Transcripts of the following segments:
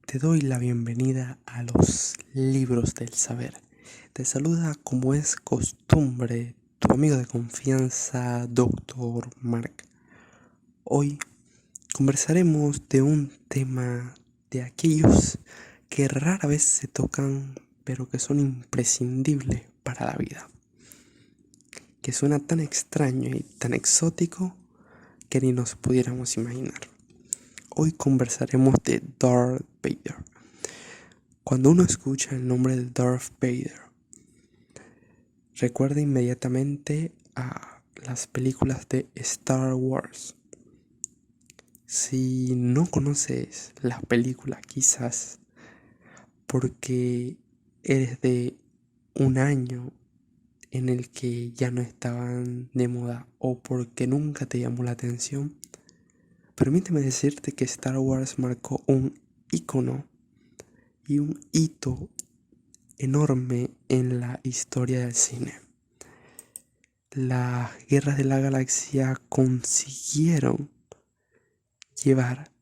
Te doy la bienvenida a los libros del saber. Te saluda como es costumbre tu amigo de confianza, Dr. Mark. Hoy conversaremos de un tema de aquellos que rara vez se tocan, pero que son imprescindibles para la vida. Que suena tan extraño y tan exótico que ni nos pudiéramos imaginar. Hoy conversaremos de Darth Vader. Cuando uno escucha el nombre de Darth Vader, recuerda inmediatamente a las películas de Star Wars. Si no conoces las películas, quizás porque eres de un año en el que ya no estaban de moda o porque nunca te llamó la atención, permíteme decirte que Star Wars marcó un icono y un hito enorme en la historia del cine. Las guerras de la galaxia consiguieron llevar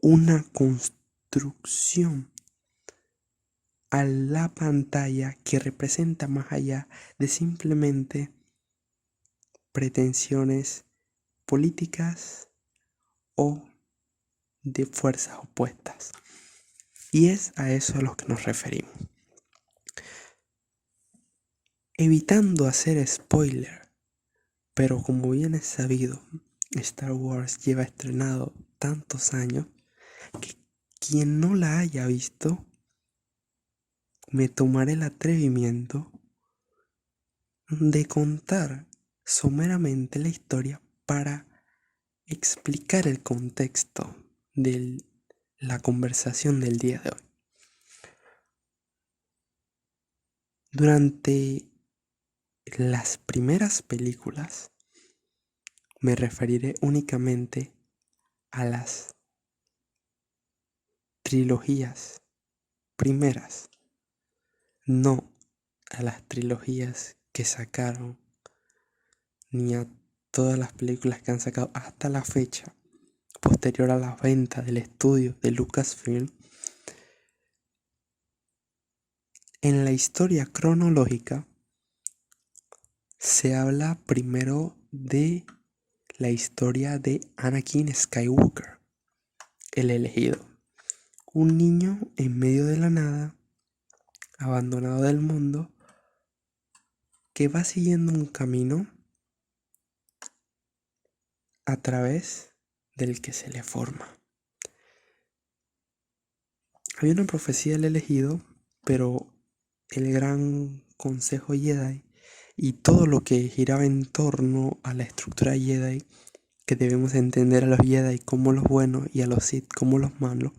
una construcción a la pantalla que representa más allá de simplemente pretensiones políticas o de fuerzas opuestas. Y es a eso a lo que nos referimos. Evitando hacer spoiler, pero como bien es sabido, Star Wars lleva estrenado tantos años que quien no la haya visto, me tomaré el atrevimiento de contar someramente la historia para explicar el contexto de la conversación del día de hoy. Durante las primeras películas me referiré únicamente a las trilogías primeras, no a las trilogías que sacaron ni a todas las películas que han sacado hasta la fecha, posterior a la venta del estudio de Lucasfilm. En la historia cronológica se habla primero de la historia de Anakin Skywalker, el elegido, un niño en medio de la nada, abandonado del mundo, que va siguiendo un camino a través del que se le forma. Había una profecía del elegido, pero el gran consejo Jedi y todo lo que giraba en torno a la estructura Jedi, que debemos entender a los Jedi como los buenos y a los Sith como los malos,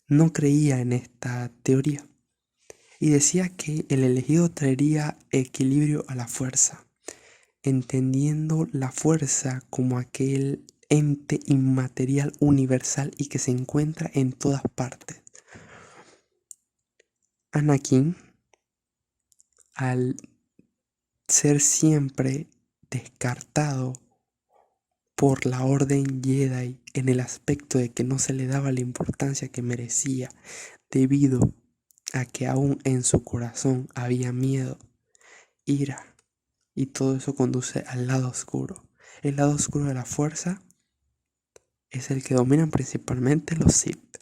no creía en esta teoría y decía que el elegido traería equilibrio a la fuerza, entendiendo la fuerza como aquel ente inmaterial universal y que se encuentra en todas partes. Anakin, al ser siempre descartado por la orden Jedi en el aspecto de que no se le daba la importancia que merecía debido a que aún en su corazón había miedo, ira, y todo eso conduce al lado oscuro. El lado oscuro de la fuerza es el que dominan principalmente los Sith.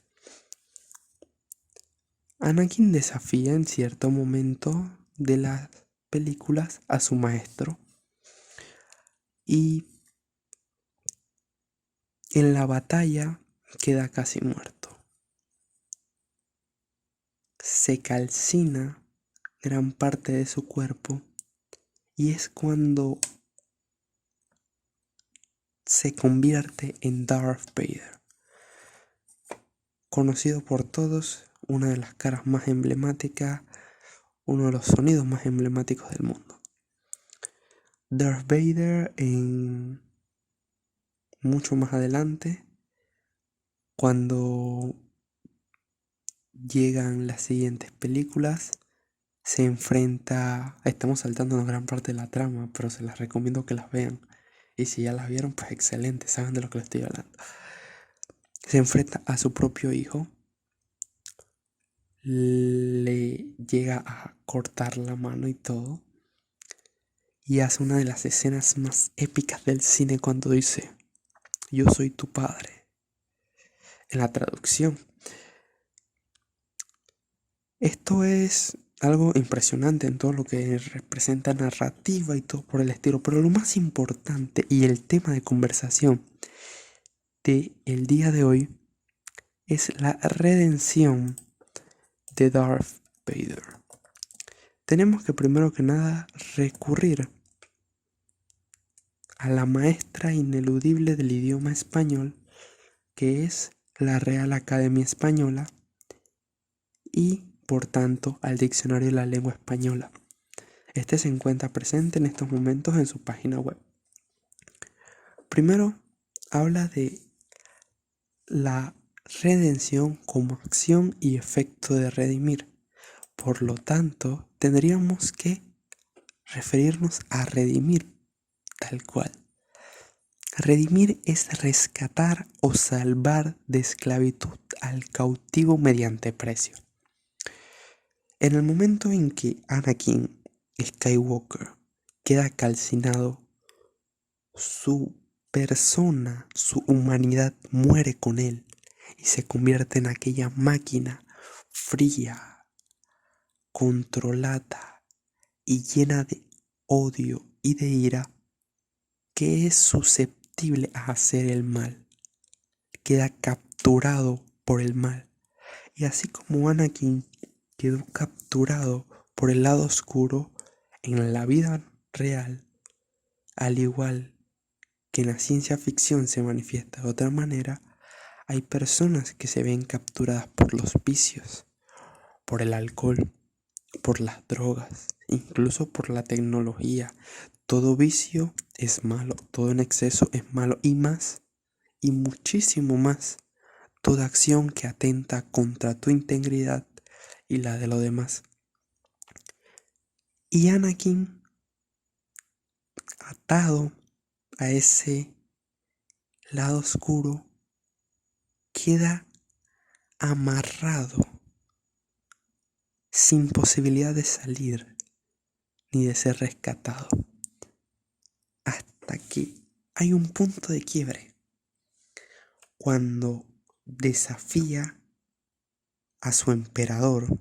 Anakin desafía en cierto momento de las películas a su maestro y en la batalla queda casi muerto. Se calcina gran parte de su cuerpo y es cuando se convierte en Darth Vader, conocido por todos, una de las caras más emblemáticas, uno de los sonidos más emblemáticos del mundo. Darth Vader en mucho más adelante, cuando llegan las siguientes películas, se enfrenta, estamos saltándonos gran parte de la trama, pero se las recomiendo que las vean. Y si ya las vieron, pues excelente, saben de lo que les estoy hablando. Se enfrenta a su propio hijo le llega a cortar la mano y todo. Y hace una de las escenas más épicas del cine cuando dice: yo soy tu padre. En la traducción. Esto es algo impresionante en todo lo que representa narrativa y todo por el estilo. Pero lo más importante y el tema de conversación de el día de hoy es la redención de Darth Vader. Tenemos que primero que nada recurrir a la maestra ineludible del idioma español, que es la Real Academia Española, y por tanto al Diccionario de la Lengua Española. Este se encuentra presente en estos momentos en su página web. Primero, habla de la redención como acción y efecto de redimir. Por lo tanto, tendríamos que referirnos a redimir tal cual. Redimir es rescatar o salvar de esclavitud al cautivo mediante precio. En el momento en que Anakin Skywalker queda calcinado, su persona, su humanidad muere con él y se convierte en aquella máquina fría, controlada y llena de odio y de ira, que es susceptible a hacer el mal. Queda capturado por el mal. Y así como Anakin quedó capturado por el lado oscuro en la vida real, al igual que en la ciencia ficción se manifiesta de otra manera, hay personas que se ven capturadas por los vicios, por el alcohol, por las drogas, incluso por la tecnología. Todo vicio es malo, todo en exceso es malo y más, y muchísimo más, toda acción que atenta contra tu integridad y la de los demás. Y Anakin, atado a ese lado oscuro, queda amarrado, sin posibilidad de salir ni de ser rescatado, hasta que hay un punto de quiebre, cuando desafía a su emperador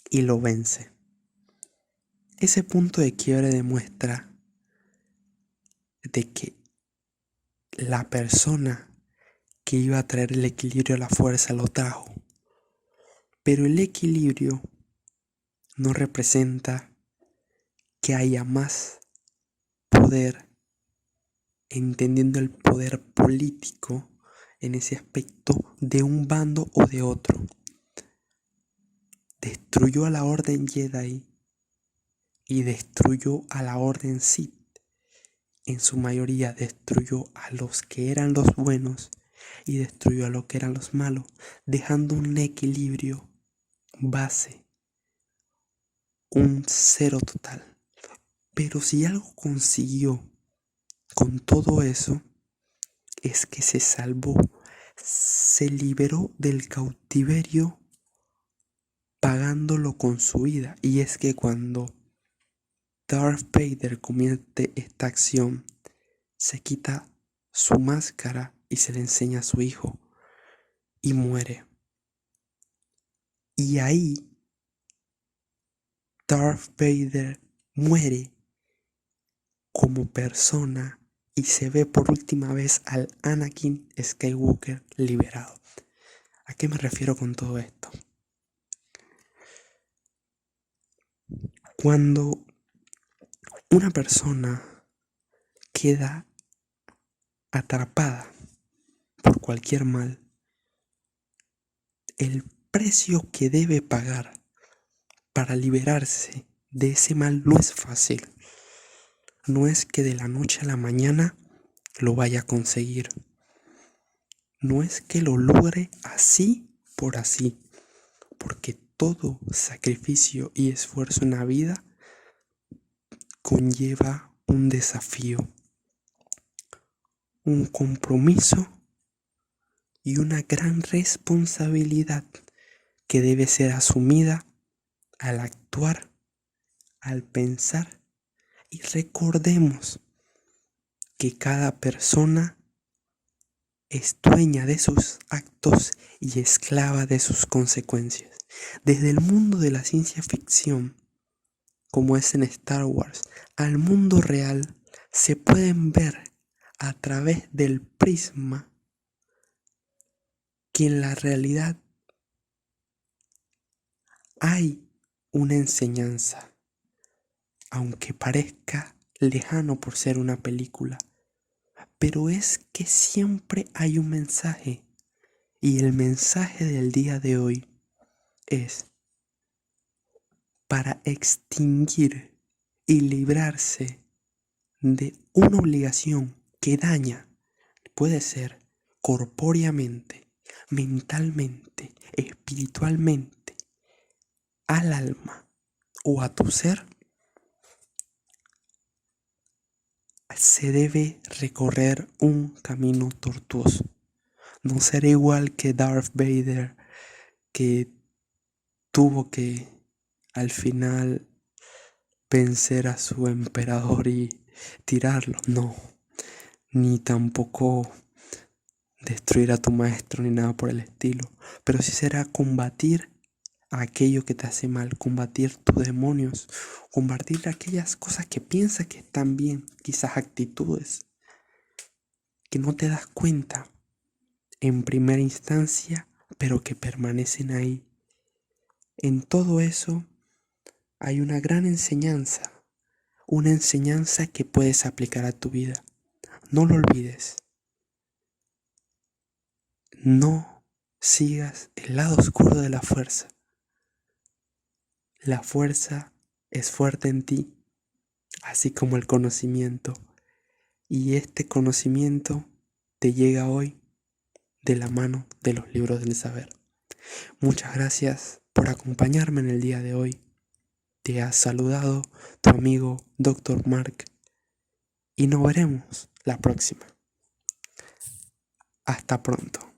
y lo vence. Ese punto de quiebre demuestra de que la persona que iba a traer el equilibrio a la fuerza lo trajo, pero el equilibrio no representa que haya más poder, entendiendo el poder político en ese aspecto de un bando o de otro. Destruyó a la Orden Jedi y destruyó a la Orden Sith. En su mayoría destruyó a los que eran los buenos y destruyó a los que eran los malos, dejando un equilibrio base, un cero total. Pero si algo consiguió con todo eso, es que se salvó, se liberó del cautiverio pagándolo con su vida. Y es que cuando Darth Vader comete esta acción, se quita su máscara y se le enseña a su hijo y muere. Y ahí Darth Vader muere como persona y se ve por última vez al Anakin Skywalker liberado. ¿A qué me refiero con todo esto? Cuando una persona queda atrapada por cualquier mal, el precio que debe pagar para liberarse de ese mal no es fácil. No es que de la noche a la mañana lo vaya a conseguir. No es que lo logre así por así, porque todo sacrificio y esfuerzo en la vida conlleva un desafío, un compromiso y una gran responsabilidad que debe ser asumida al actuar, al pensar, y recordemos que cada persona es dueña de sus actos y esclava de sus consecuencias. Desde el mundo de la ciencia ficción, como es en Star Wars, al mundo real se pueden ver a través del prisma que en la realidad hay una enseñanza, aunque parezca lejano por ser una película, pero es que siempre hay un mensaje, y el mensaje del día de hoy es: para extinguir y librarse de una obligación que daña, puede ser corpóreamente, mentalmente, espiritualmente, al alma o a tu ser, se debe recorrer un camino tortuoso. No será igual que Darth Vader, que tuvo que al final vencer a su emperador y tirarlo. No, ni tampoco destruir a tu maestro ni nada por el estilo. Pero sí será combatir aquello que te hace mal, combatir tus demonios, combatir aquellas cosas que piensas que están bien, quizás actitudes que no te das cuenta en primera instancia, pero que permanecen ahí. En todo eso hay una enseñanza que puedes aplicar a tu vida. No lo olvides. No sigas el lado oscuro de la fuerza. La fuerza es fuerte en ti, así como el conocimiento. Y este conocimiento te llega hoy de la mano de los libros del saber. Muchas gracias por acompañarme en el día de hoy. Te ha saludado tu amigo Dr. Mark y nos veremos la próxima. Hasta pronto.